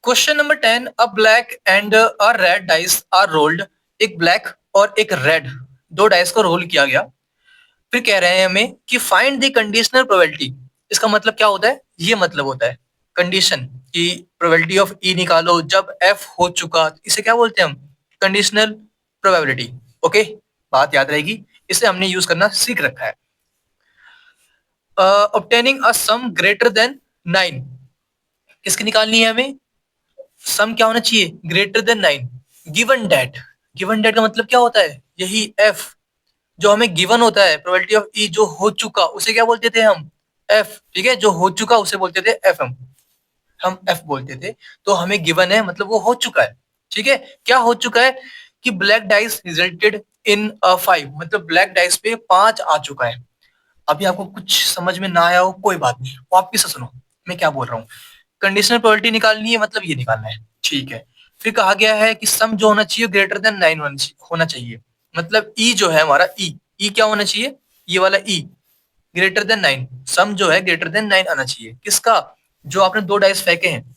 Question number 10, a black and a red dice are rolled. एक black और एक red, दो डाइस को रोल किया गया। फिर कह रहे हैं हमें कि फाइंड द कंडीशनल प्रोबेबिलिटी। इसका मतलब क्या होता है? ये मतलब होता है कंडीशन की प्रोबेबिलिटी ऑफ ई निकालो जब एफ हो चुका, इसे क्या बोलते हैं हम? Conditional probability. ओके, बात याद रहेगी, इसे हमने यूज करना सीख रखा है। Obtaining a sum greater than 9, किसकी निकालनी है हमें? सम क्या होना चाहिए? Greater than 9। Given that, given that का मतलब क्या होता है? यही एफ जो हमें गिवन होता है, प्रोबेबिलिटी ऑफ ई जो हो चुका, उसे क्या बोलते थे हम? एफ। ठीक है, जो हो चुका उसे बोलते थे एफ, हम एफ बोलते थे। तो हमें गिवन है मतलब वो हो चुका है। ठीक है, क्या हो चुका है? कि ब्लैक डाइस रिजल्टेड इन 5, मतलब ब्लैक डाइस पे 5 आ चुका है। अभी आपको कुछ समझ में ना आया हो, कोई बात नहीं, वापिस से सुनो मैं क्या बोल रहा हूँ। कंडीशनल प्रोबेबिलिटी निकालनी है, मतलब ये निकालना है। ठीक है, फिर कहा गया है कि सम जो होना चाहिए ग्रेटर देन 9 होना चाहिए। मतलब ई जो है हमारा, ई क्या होना चाहिए? ये वाला ई ग्रेटर देन 9। सम जो है ग्रेटर देन 9 आना चाहिए। किसका? जो आपने दो डाइस फेंके हैं।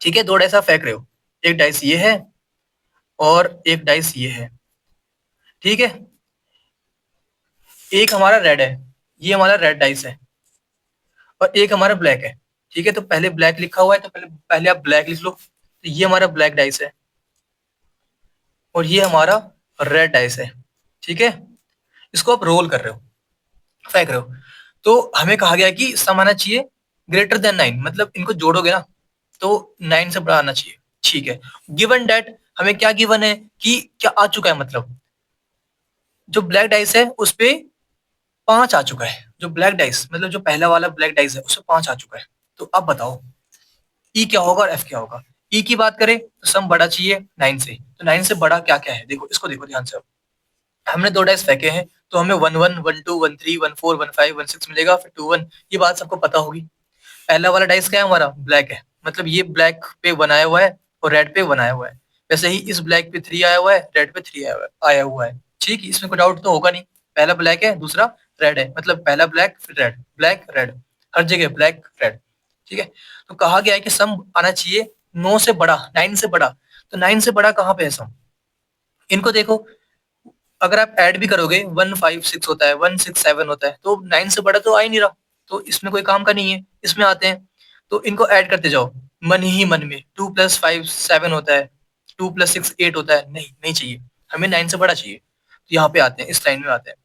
ठीक है, दो डाइस आप फेंक रहे हो, एक डाइस ये है और एक डाइस ये है। ठीक है, एक हमारा रेड है, ये हमारा रेड डाइस है, और एक हमारा ब्लैक है। ठीक है, तो पहले ब्लैक लिखा हुआ है तो पहले पहले आप ब्लैक लिख लो। तो ये हमारा ब्लैक डाइस है और ये हमारा रेड डाइस है। ठीक है, इसको आप रोल कर रहे हो, फेंक रहे हो। तो हमें कहा गया कि सम आना चाहिए ग्रेटर देन 9, मतलब इनको जोड़ोगे ना तो 9 से बड़ा आना चाहिए। ठीक है, गिवन डेट हमें क्या गिवन है कि क्या आ चुका है, मतलब जो ब्लैक डाइस है उस पे 5 आ चुका है। जो ब्लैक डाइस मतलब जो पहला वाला ब्लैक डाइस है उसपे 5 आ चुका है। तो अब बताओ ई क्या होगा और एफ क्या होगा? ई की बात करें तो सम बड़ा चाहिए 9 से, तो 9 से बड़ा क्या क्या है? देखो, इसको देखो ध्यान से। हमने दो डाइस फेंके हैं तो हमें 1 1 1 2 1 3 1 4 1 5 1 6 मिलेगा, फिर 2 1। ये बात सबको पता होगी। पहला वाला डाइस क्या है हमारा? ब्लैक है, मतलब ये ब्लैक पे 1 आया हुआ है और रेड पे 1 आया हुआ है। वैसे ही इस ब्लैक पे 3 आया हुआ है, रेड पे 3 आया हुआ है। ठीक है, इसमें कोई डाउट तो होगा नहीं। पहला ब्लैक है, दूसरा रेड है, मतलब पहला ब्लैक फिर रेड, ब्लैक रेड, हर जगह ब्लैक रेड। ठीक है, तो कहा गया है कि सम आना चाहिए 9 से बड़ा, 9 से बड़ा। तो 9 से बड़ा कहाँ पे है सम? इनको देखो, अगर आप ऐड भी करोगे 1 5 6 होता है, 1 6 7 होता है, तो 9 से बड़ा तो आ ही नहीं रहा। तो इसमें कोई काम का नहीं है। इसमें आते हैं तो इनको ऐड करते जाओ मन ही मन में। 2 + 5 7 होता है, 2 + 6 8 होता है, नहीं नहीं चाहिए, हमें 9 से बड़ा चाहिए। तो यहाँ पे आते हैं, इस लाइन में आते हैं।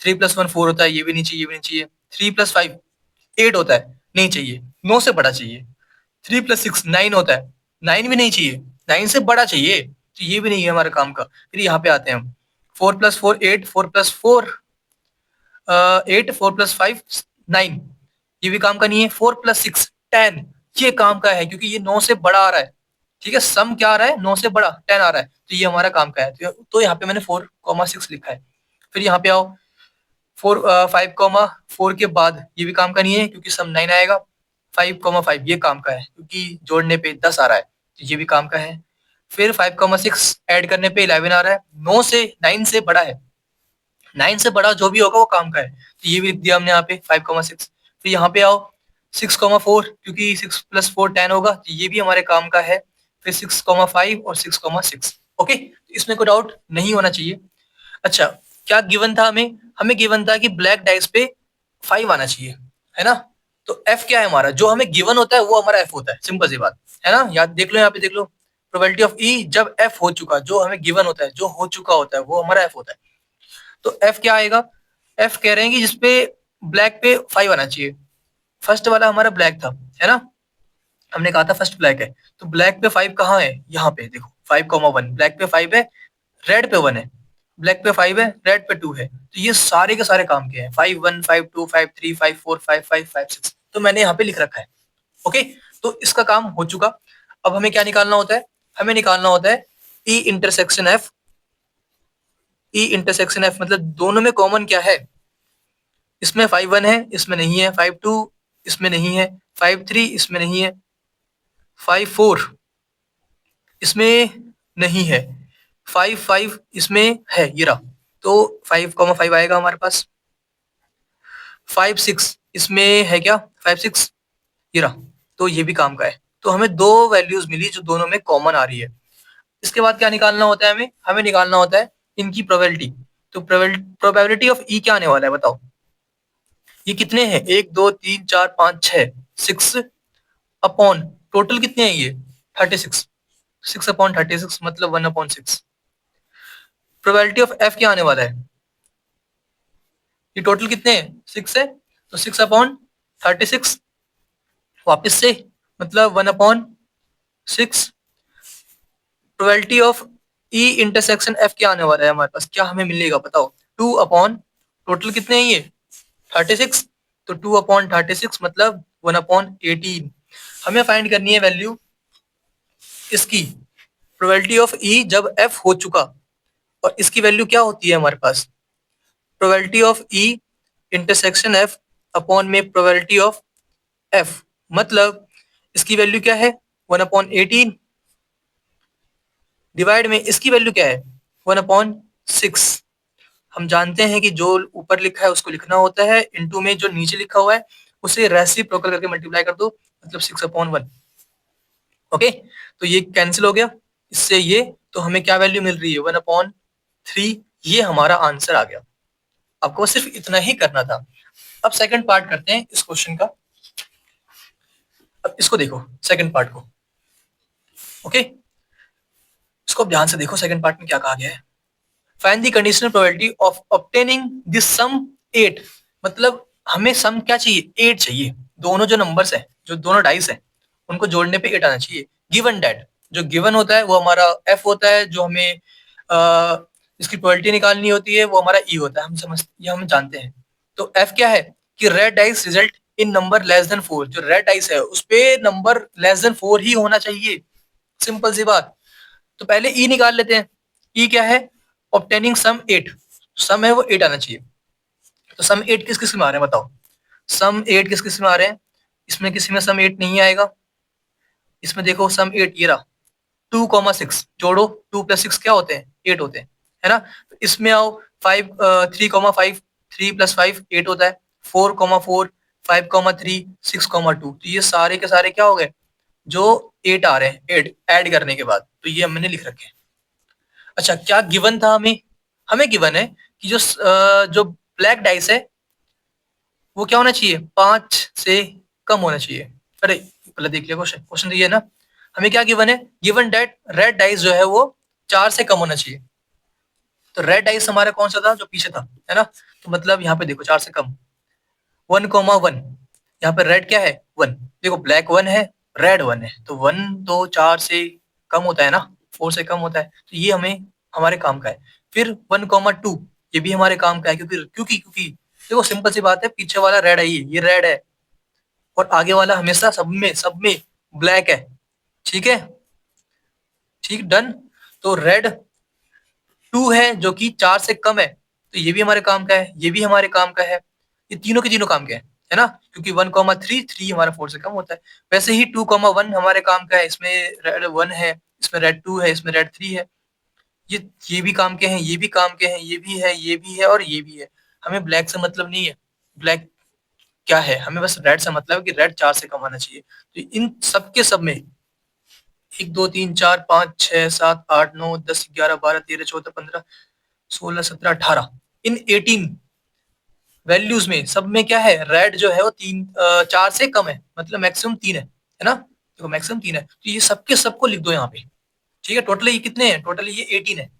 3 + 1 4 होता है, ये भी नहीं चाहिए, ये भी नहीं चाहिए। 3 + 5 8 होता है, नहीं चाहिए, 9 से बड़ा चाहिए। 3 + 6 9 होता है, 9 भी नहीं चाहिए, 9 से बड़ा चाहिए, तो ये भी नहीं है हमारे काम का। फिर यहाँ पे आते हैं हम। 4 + 4 8, 4 + 4 8, 4 + 5 9, ये भी काम का नहीं है। 4 + 6 10, ये काम का है क्योंकि ये 9 से बड़ा आ रहा है। ठीक है, सम क्या आ रहा है? 9 से बड़ा 10 आ रहा है, तो ये हमारा काम का है। तो यहाँ पे मैंने 4 6 लिखा है। फिर यहाँ पे आओ, 5 4 के बाद ये भी काम का नहीं है क्योंकि सम 9 आएगा। 5 5 ये काम का है क्योंकि जोड़ने पे 10 आ रहा है, तो ये भी काम का है। फिर 5 6 ऐड करने पे 11 आ रहा है, 9 से 9 से बड़ा है। 9 से बड़ा जो भी होगा वो काम का है, तो ये भी लिख दिया हमने यहाँ पे 5 6। फिर यहाँ पे आओ, 6 4, क्योंकि 6 + 4 10 होगा, तो ये भी हमारे काम का है। फिर 6 5 और 6 6। ओके, इसमें कोई डाउट नहीं होना चाहिए। अच्छा, क्या गिवन था हमें? हमें गिवन था कि ब्लैक डाइस पे 5 आना चाहिए, है ना? तो एफ क्या है हमारा? जो हमें गिवन होता है वो हमारा एफ होता है, सिंपल सी बात है ना। याद देख लो, यहाँ पे देख लो, प्रोबेबिलिटी ऑफ ई जब एफ हो चुका, जो हमें गिवन होता है, जो हो चुका होता है, वो हमारा एफ होता है। तो एफ क्या आएगा? एफ कह रहे हैं कि जिसपे ब्लैक पे 5 आना चाहिए। फर्स्ट वाला हमारा ब्लैक था, है ना? हमने कहा था फर्स्ट ब्लैक है, तो ब्लैक पे 5 कहाँ है? यहाँ पे देखो, 5 1, ब्लैक पे 5 है, रेड पे 1 है। ब्लैक पे 5 है, रेड पे 2 है, तो ये सारे के सारे काम के हैं। 5 1 5 2 5 3 5 4 5 5 6, तो मैंने यहाँ पे लिख रखा है। ओके, तो इसका काम हो चुका। अब हमें क्या निकालना होता है? हमें निकालना होता है ई इंटरसेक्शन एफ। ई इंटरसेक्शन एफ मतलब दोनों में कॉमन क्या है? इसमें 5 1 है, इसमें नहीं है। 5 2 इसमें नहीं है। 5 3 इसमें नहीं है। 5 4 इसमें नहीं है। 5 5 इसमें है, ये रहा। तो 5 5 आएगा हमारे पास। 5 6 इसमें है क्या? 5 6 ये रहा, तो ये भी काम का है। तो हमें दो वैल्यूज मिली जो दोनों में कॉमन आ रही है। इसके बाद क्या निकालना होता है हमें? हमें निकालना होता है इनकी प्रोबेबिलिटी। तो प्रोबेबिलिटी ऑफ ई क्या आने वाला है बताओ? ये कितने हैं? 1 2 3 4 5 6, 6 अपॉन टोटल कितने हैं ये? 36। 6/36 मतलब 1/6। प्रोबेबिलिटी ऑफ एफ क्या आने वाला है? ये टोटल कितने हैं? 6 है, तो 6/36 वापस से मतलब 1/6। Probability of E intersection F क्या आने वाला है हमारे पास? क्या हमें मिलेगा बताओ? 2 टोटल कितने हैं ये? 36, तो 2/36 मतलब 1/18। हमें फाइंड करनी है वैल्यू इसकी, प्रोबेबिलिटी ऑफ ई जब एफ हो चुका। और इसकी वैल्यू क्या होती है हमारे पास? Probability of E intersection F upon में प्रोबेबिलिटी ऑफ एफ, मतलब इसकी वैल्यू क्या है? 1/18 डिवाइड में इसकी वैल्यू क्या है? 1/6। हम जानते हैं कि जो ऊपर लिखा है उसको लिखना होता है, इनटू में जो नीचे लिखा हुआ है उसे रेसिप्रोकल करके मल्टीप्लाई कर दो, मतलब 6/1। ओके, तो ये कैंसिल हो गया इससे ये, तो हमें क्या वैल्यू मिल रही है? 1/3। ये हमारा आंसर आ गया। आपको सिर्फ इतना ही करना था। अब सेकंड पार्ट करते हैं इस क्वेश्चन का। अब इसको देखो सेकंड पार्ट को। ओके, इसको ध्यान से देखो, सेकंड पार्ट में क्या कहा गया है। Find the conditional probability of obtaining this sum 8। मतलब हमें सम क्या चाहिए? 8 चाहिए। दोनों जो नंबर्स है, जो दोनों डाइस है, उनको जोड़ने पे 8 आना चाहिए। गिवन दैट, जो गिवन होता है वो हमारा एफ होता है, जो हमें इसकी प्रोबेबिलिटी निकालनी होती है वो हमारा ई होता है। ये हम जानते हैं। तो एफ क्या है कि red dice result in number less than 4। जो रेड डाइस है उस पे नंबर लेस देन 4 ही होना चाहिए। सिंपल सी बात। तो पहले ई निकाल लेते हैं। ई क्या है? ऑब्टेनिंग सम 8। सम है वो 8 आना चाहिए। तो सम 8 किस किस में आ रहे हैं बताओ? सम 8 किस किस में आ रहे हैं? इसमें किसी में सम 8 नहीं आएगा। इसमें देखो सम 8 ये रहा। 2,6 जोड़ो, 2 + 6 क्या होते हैं? 8 होते हैं, है ना? तो इसमें आओ 3,5, 3 + 5 8 होता है। 4,4, 5,3, 6,2, तो ये सारे के सारे क्या हो गए? जो 8 आ रहे हैं ऐड ऐड करने के बाद, तो ये हमने लिख रखे हैं। अच्छा, क्या गिवन था हमें? हमें गिवन है कि जो ब्लैक डाइस है वो क्या होना चाहिए? 5 से कम होना चाहिए। अरे पहले देख लिया क्वेश्चन। क्वेश्चन तो ये है ना, हमें क्या गिवन है? गिवन दैट रेड डाइस जो है वो 4 से कम होना चाहिए। तो रेड डाइस हमारा कौन सा था? जो पीछे था, है ना? तो मतलब यहाँ पे देखो 4 से कम 1,1। यहाँ पे रेड क्या है? 1। देखो ब्लैक 1 है, रेड 1 है, तो 1 तो 4 से कम होता है ना, 4 से कम होता है। तो ये हमें हमारे काम का है। फिर 1,2 ये भी हमारे काम का है, क्योंकि देखो सिंपल सी बात है, पीछे वाला रेड है, ये रेड है, और आगे वाला हमेशा सब में ब्लैक है। ठीक है, ठीक, डन। तो रेड 2 है जो कि 4 से कम है, तो ये भी हमारे काम का है, ये भी हमारे काम का है। ये तीनों के तीनों काम के हैं, है ना? क्योंकि 1,3 हमारा 4 से कम होता है। वैसे ही 2,1 हमारे काम का है, इसमें रेड 1 है, इसमें रेड 2 है, इसमें रेड 3 है। ये भी काम के हैं, ये भी काम के हैं, ये भी है, ये भी है, और ये भी है। हमें ब्लैक से मतलब नहीं है। ब्लैक क्या है? हमें बस रेड से मतलब है कि रेड 4 से कम आना चाहिए। तो इन सबके सब में 1 2 3 4 5 6 7 8 9 10 11 12 13 14 15 16 17 18, इन 18 वैल्यूज में सब में क्या है? रेड जो है वो 4 से कम है, मतलब मैक्सिमम 3 है ना? देखो मैक्सिमम 3 है, तो ये सबके सबको लिख दो यहाँ पे। ठीक है, टोटली ये कितने हैं? टोटली ये 18 है।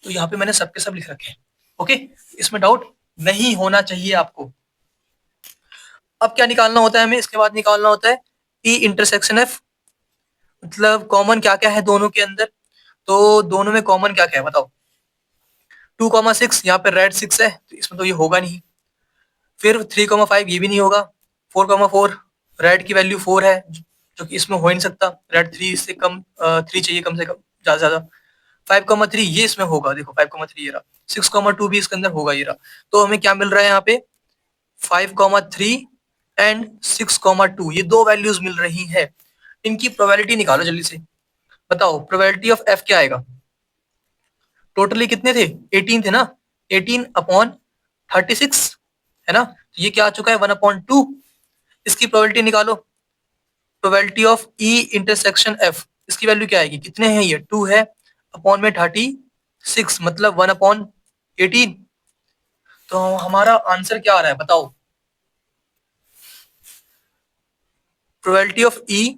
तो यहाँ पे मैंने सबके सब लिख रखे हैं। ओके, इसमें डाउट नहीं होना चाहिए आपको। अब क्या निकालना होता है हमें? इसके बाद निकालना होता है ई इंटरसेक्शन एफ, मतलब कॉमन क्या क्या है दोनों के अंदर। तो दोनों में कॉमन क्या क्या है बताओ? 2,6 यहाँ पे रेड 6 है, तो इसमें तो ये होगा नहीं। फिर 3,5 ये भी नहीं होगा। 4,4 रेड की वैल्यू 4 है, जो कि इसमें हो ही नहीं सकता। रेड 3 से कम 3 चाहिए कम से कम, ज्यादा से ज्यादा। 5,3 ये इसमें होगा, देखो 5,3 ये रहा। 6,2 भी इसके अंदर होगा, ये रहा। तो हमें क्या मिल रहा है यहाँ पे? 5,3 एंड 6,2, ये दो वैल्यूज मिल रही है। इनकी प्रोबेबिलिटी निकालो जल्दी से। बताओ प्रोबेबिलिटी ऑफ एफ क्या आएगा? टोटली कितने थे? 18 थे ना? 18/36, है ना? तो ये क्या आ चुका है? 1/2। इसकी प्रोबेबिलिटी निकालो। Probability of E intersection F, इसकी वैल्यू क्या आएगी, कितने हैं ये, 2 है, अपॉन में 36 मतलब 1/18। तो हमारा आंसर क्या आ रहा है बताओ, प्रोबेबिलिटी ऑफ ई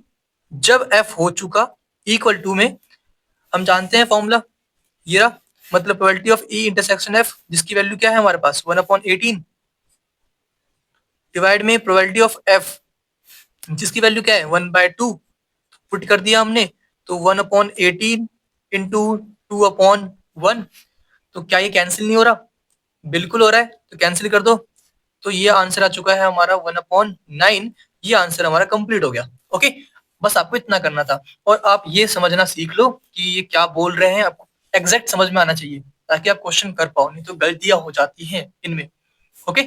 जब एफ हो चुका इक्वल टू में, हम जानते हैं फॉर्मूला ये रहा, मतलब probability of E intersection F जिसकी वैल्यू क्या है हमारे पास 1/18 डिवाइड में प्रोबेबिलिटी ऑफ एफ जिसकी वैल्यू क्या है 1/2 पुट कर दिया हमने, तो 1/18 इंटू 2/1। तो क्या ये कैंसिल नहीं हो रहा, बिल्कुल हो रहा है, तो कैंसिल कर दो। तो ये आंसर आ चुका है हमारा 1/9। ये आंसर हमारा कंप्लीट हो गया। ओके, बस आपको इतना करना था और आप ये समझना सीख लो कि ये क्या बोल रहे हैं, आपको एग्जैक्ट समझ में आना चाहिए ताकि आप क्वेश्चन कर पाओ, नहीं तो गलतियां हो जाती हैं इनमें। ओके।